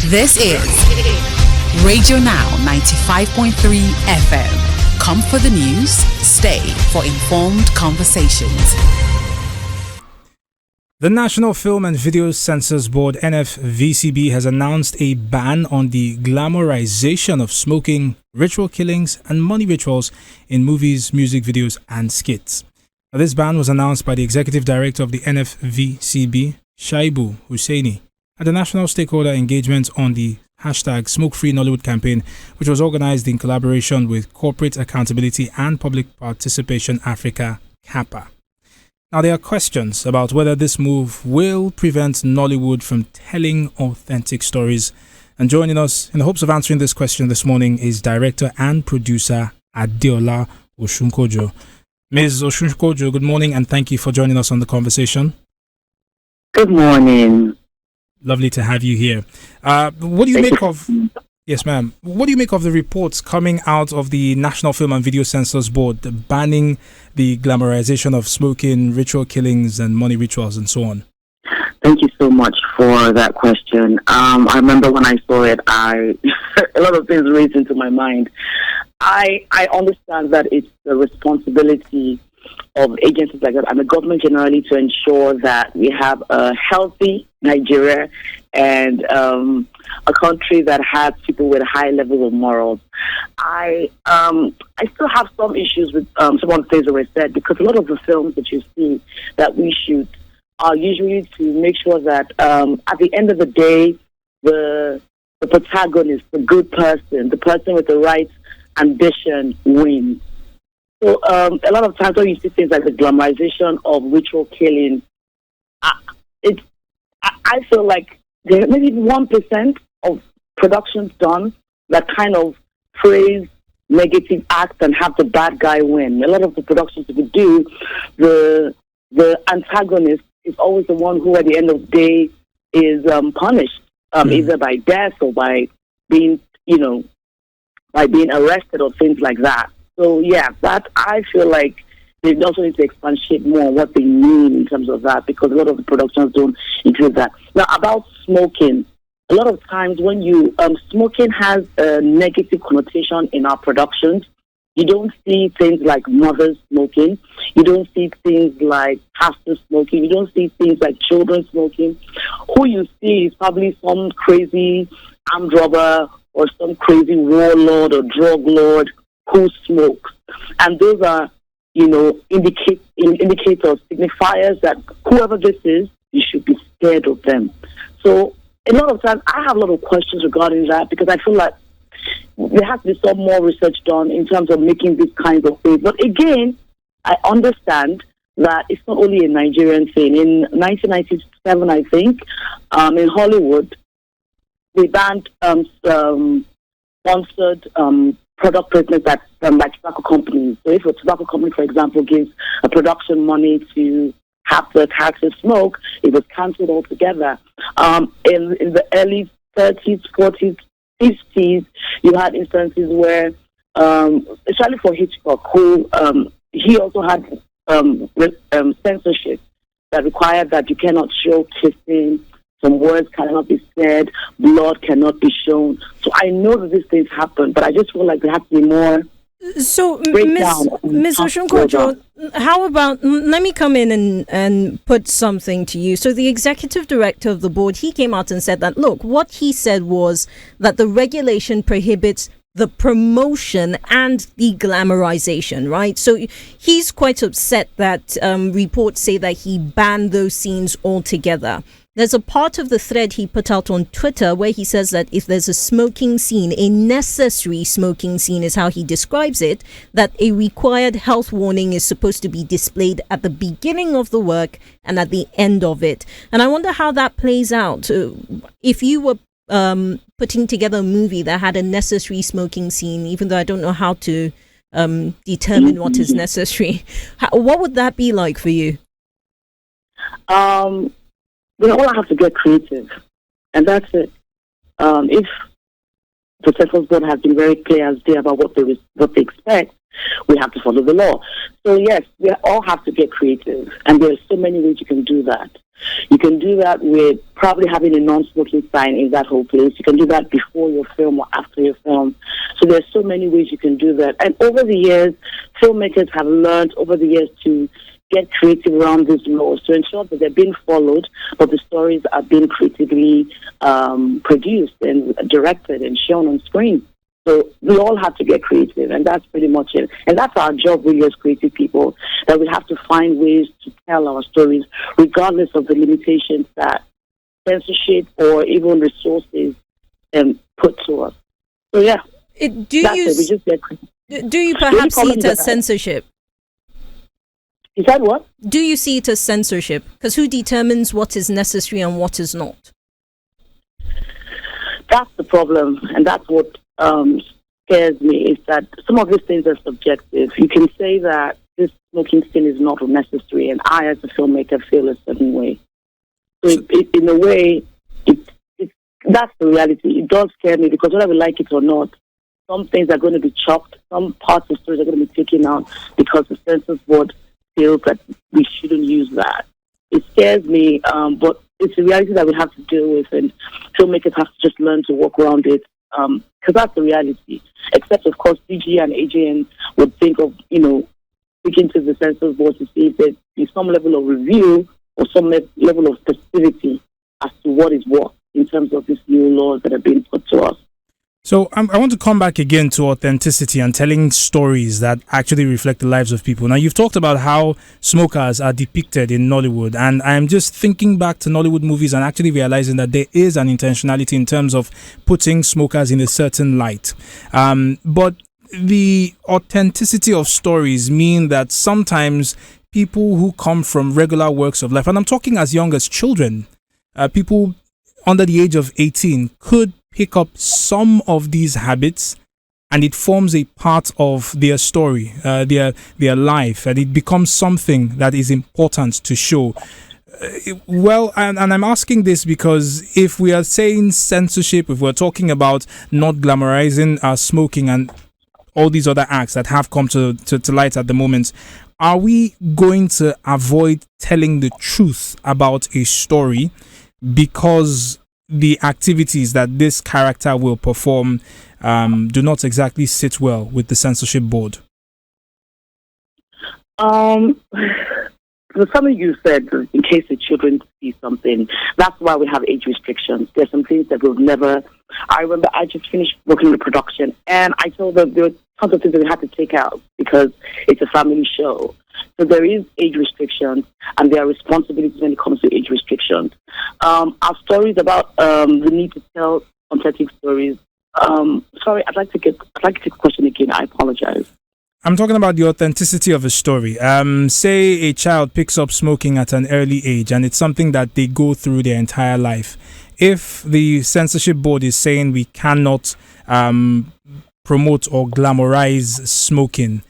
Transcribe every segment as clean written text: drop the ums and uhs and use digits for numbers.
This is Radio Now 95.3 FM. Come for the news, stay for informed conversations. The National Film and Video Censors Board (NFVCB) has announced a ban on the glamorization of smoking, ritual killings, and money rituals in movies, music videos, and skits. Now, this ban was announced by the Executive Director of the NFVCB, Shaibu Hussaini, at the National Stakeholder Engagement on the hashtag Smoke Free Nollywood campaign, which was organized in collaboration with Corporate Accountability and Public Participation Africa, CAPA. Now, there are questions about whether this move will prevent Nollywood from telling authentic stories. And joining us in the hopes of answering this question this morning is director and producer Adeola Oshunkojo. Ms. Oshunkojo, good morning and thank you for joining us on the conversation. Good morning. Lovely to have you here. What do you make of... Yes, ma'am. What do you make of the reports coming out of the National Film and Video Censors Board banning the glamorization of smoking, ritual killings, and money rituals, and so on? Thank you so much for that question. I remember when I saw it, a lot of things raced into my mind. I understand that it's the responsibility of agencies like that and the government generally to ensure that we have a healthy Nigeria and a country that has people with high levels of morals. I still have some issues with some of the things that were said, because a lot of the films that you see that we shoot are usually to make sure that at the end of the day, the protagonist, the good person, the person with the right ambition wins. So a lot of times when you see things like the glamorization of ritual killing, I feel like there maybe 1% of productions done that kind of praise negative acts and have the bad guy win. A lot of the productions that we do, the antagonist is always the one who at the end of the day is punished, either by death or by being arrested or things like that. So yeah, that I feel like they also need to expatiate more on what they mean in terms of that, because a lot of the productions don't include that. Now, about smoking, a lot of times when you smoking has a negative connotation in our productions. You don't see things like mothers smoking. You don't see things like pastors smoking. You don't see things like children smoking. Who you see is probably some crazy armed robber or some crazy warlord or drug lord who smokes. And those are, indicators, signifiers that whoever this is, you should be scared of them. So a lot of times I have a lot of questions regarding that, because I feel like there has to be some more research done in terms of making these kinds of things. But again, I understand that it's not only a Nigerian thing. In 1997, I think, in Hollywood, they banned sponsored product placement by tobacco companies. So if a tobacco company, for example, gives a production money to have the characters smoke, it was cancelled altogether. In the early 30s, 40s, 50s, you had instances where, especially for Hitchcock, who he also had censorship that required that you cannot show kissing, some words cannot be said, blood cannot be shown. So I know that these things happen, but I just feel like there has to be more. So, Ms. Oshunkojo, how about, let me come in and put something to you. So the executive director of the board, he came out and said that, look, what he said was that the regulation prohibits the promotion and the glamorization, right? So he's quite upset that reports say that he banned those scenes altogether. There's a part of the thread he put out on Twitter where he says that if there's a smoking scene, a necessary smoking scene is how he describes it, that a required health warning is supposed to be displayed at the beginning of the work and at the end of it. And I wonder how that plays out. If you were putting together a movie that had a necessary smoking scene, even though I don't know how to determine what is necessary, what would that be like for you? All I have to get creative, and that's it. If the Censors Board has been very clear as they about what they expect, we have to follow the law. So yes, we all have to get creative, and there are so many ways you can do that. You can do that with probably having a non-smoking sign in that whole place. You can do that before your film or after your film. So there's so many ways you can do that. And over the years, filmmakers have learned over the years to get creative around these laws to ensure that they're being followed, but the stories are being creatively produced and directed and shown on screen. So we all have to get creative, and that's pretty much it. And that's our job really as creative people, that we have to find ways to tell our stories, regardless of the limitations that censorship or even resources put to us. So yeah, do you perhaps see it as censorship? Is that what? Do you see it as censorship? Because who determines what is necessary and what is not? That's the problem, and that's what scares me, is that some of these things are subjective. You can say that this smoking thing is not necessary, and I, as a filmmaker, feel a certain way. So in a way, that's the reality. It does scare me, because whether we like it or not, some things are going to be chopped, some parts of stories are going to be taken out because the Censors Board feels that we shouldn't use that. It scares me, but it's a reality that we have to deal with, and filmmakers have to just learn to work around it, because that's the reality. Except, of course, DG and AJN would think of, speaking to the Censors Board to see if there's some level of review or some level of specificity as to what is what in terms of these new laws that are being put to us. So I want to come back again to authenticity and telling stories that actually reflect the lives of people. Now, you've talked about how smokers are depicted in Nollywood, and I'm just thinking back to Nollywood movies and actually realizing that there is an intentionality in terms of putting smokers in a certain light. But the authenticity of stories mean that sometimes people who come from regular walks of life, and I'm talking as young as children, people under the age of 18 could pick up some of these habits, and it forms a part of their story, their life, and it becomes something that is important to show. And I'm asking this because if we are saying censorship, if we're talking about not glamorizing smoking and all these other acts that have come to light at the moment, are we going to avoid telling the truth about a story because the activities that this character will perform do not exactly sit well with the Censorship Board? Something you said, in case the children see something, that's why we have age restrictions. There's some things that we'll never... I remember I just finished working the production, and I told them there were tons of things that we had to take out because it's a family show. So there is age restrictions, and there are responsibilities when it comes to age restrictions. Our stories about the need to tell authentic stories. Sorry, I'd like to take a question again. I apologize. I'm talking about the authenticity of a story. Say a child picks up smoking at an early age, and it's something that they go through their entire life. If the Censorship Board is saying we cannot promote or glamorize smoking,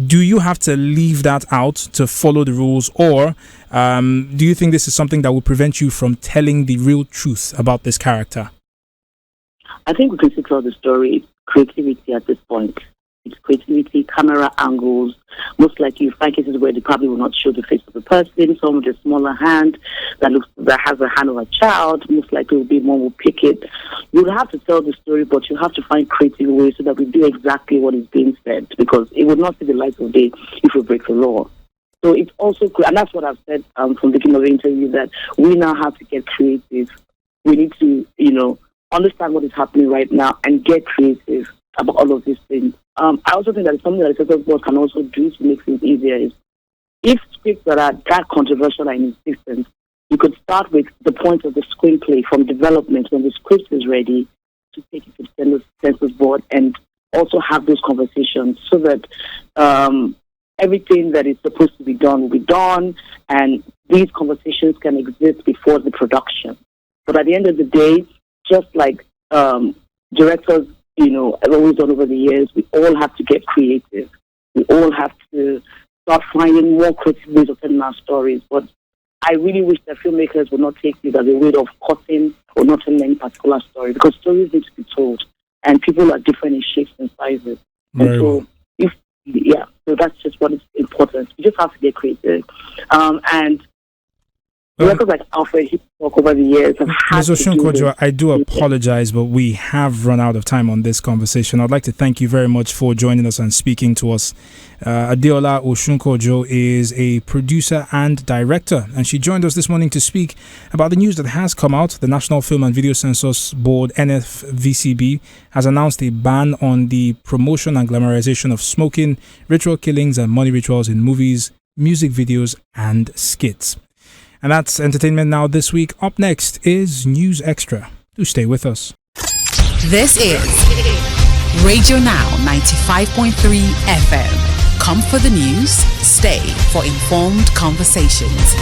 do you have to leave that out to follow the rules, or do you think this is something that will prevent you from telling the real truth about this character? I think we can still tell the story. It's creativity at this point. It's creativity, camera angles. Most likely you find cases where they probably will not show the face of the person. Some with a smaller hand that has a hand of a child. Most likely will be one will pick it. You'll have to tell the story, but you have to find creative ways so that we do exactly what is being said, because it would not see the light of day if we break the law. So it's also, and that's what I've said from the beginning of the interview, that we now have to get creative. We need to, understand what is happening right now and get creative about all of these things. I also think that it's something that the Censors Board can also do to make things easier is, if scripts that are that controversial are in existence, you could start with the point of the screenplay from development when the script is ready to take it to the Censors Board, and also have those conversations so that everything that is supposed to be done will be done, and these conversations can exist before the production. But at the end of the day, just like directors, have always done over the years, we all have to get creative. We all have to start finding more creative ways of telling our stories. But I really wish that filmmakers would not take this as a way of cutting or not telling any particular story, because stories need to be told, and people are different in shapes and sizes. And so, if Yeah, so that's just what is important. You just have to get creative. And records like Alfred Hitchcock over the years have had Ms. Oshunkojo, I do apologize, but we have run out of time on this conversation. I'd like to thank you very much for joining us and speaking to us. Adeola Oshunkojo is a producer and director, and she joined us this morning to speak about the news that has come out. The National Film and Video Censors Board, NFVCB, has announced a ban on the promotion and glamorization of smoking, ritual killings, and money rituals in movies, music videos, and skits. And that's Entertainment Now this week. Up next is News Extra. Do stay with us. This is Radio Now 95.3 FM. Come for the news, stay for informed conversations.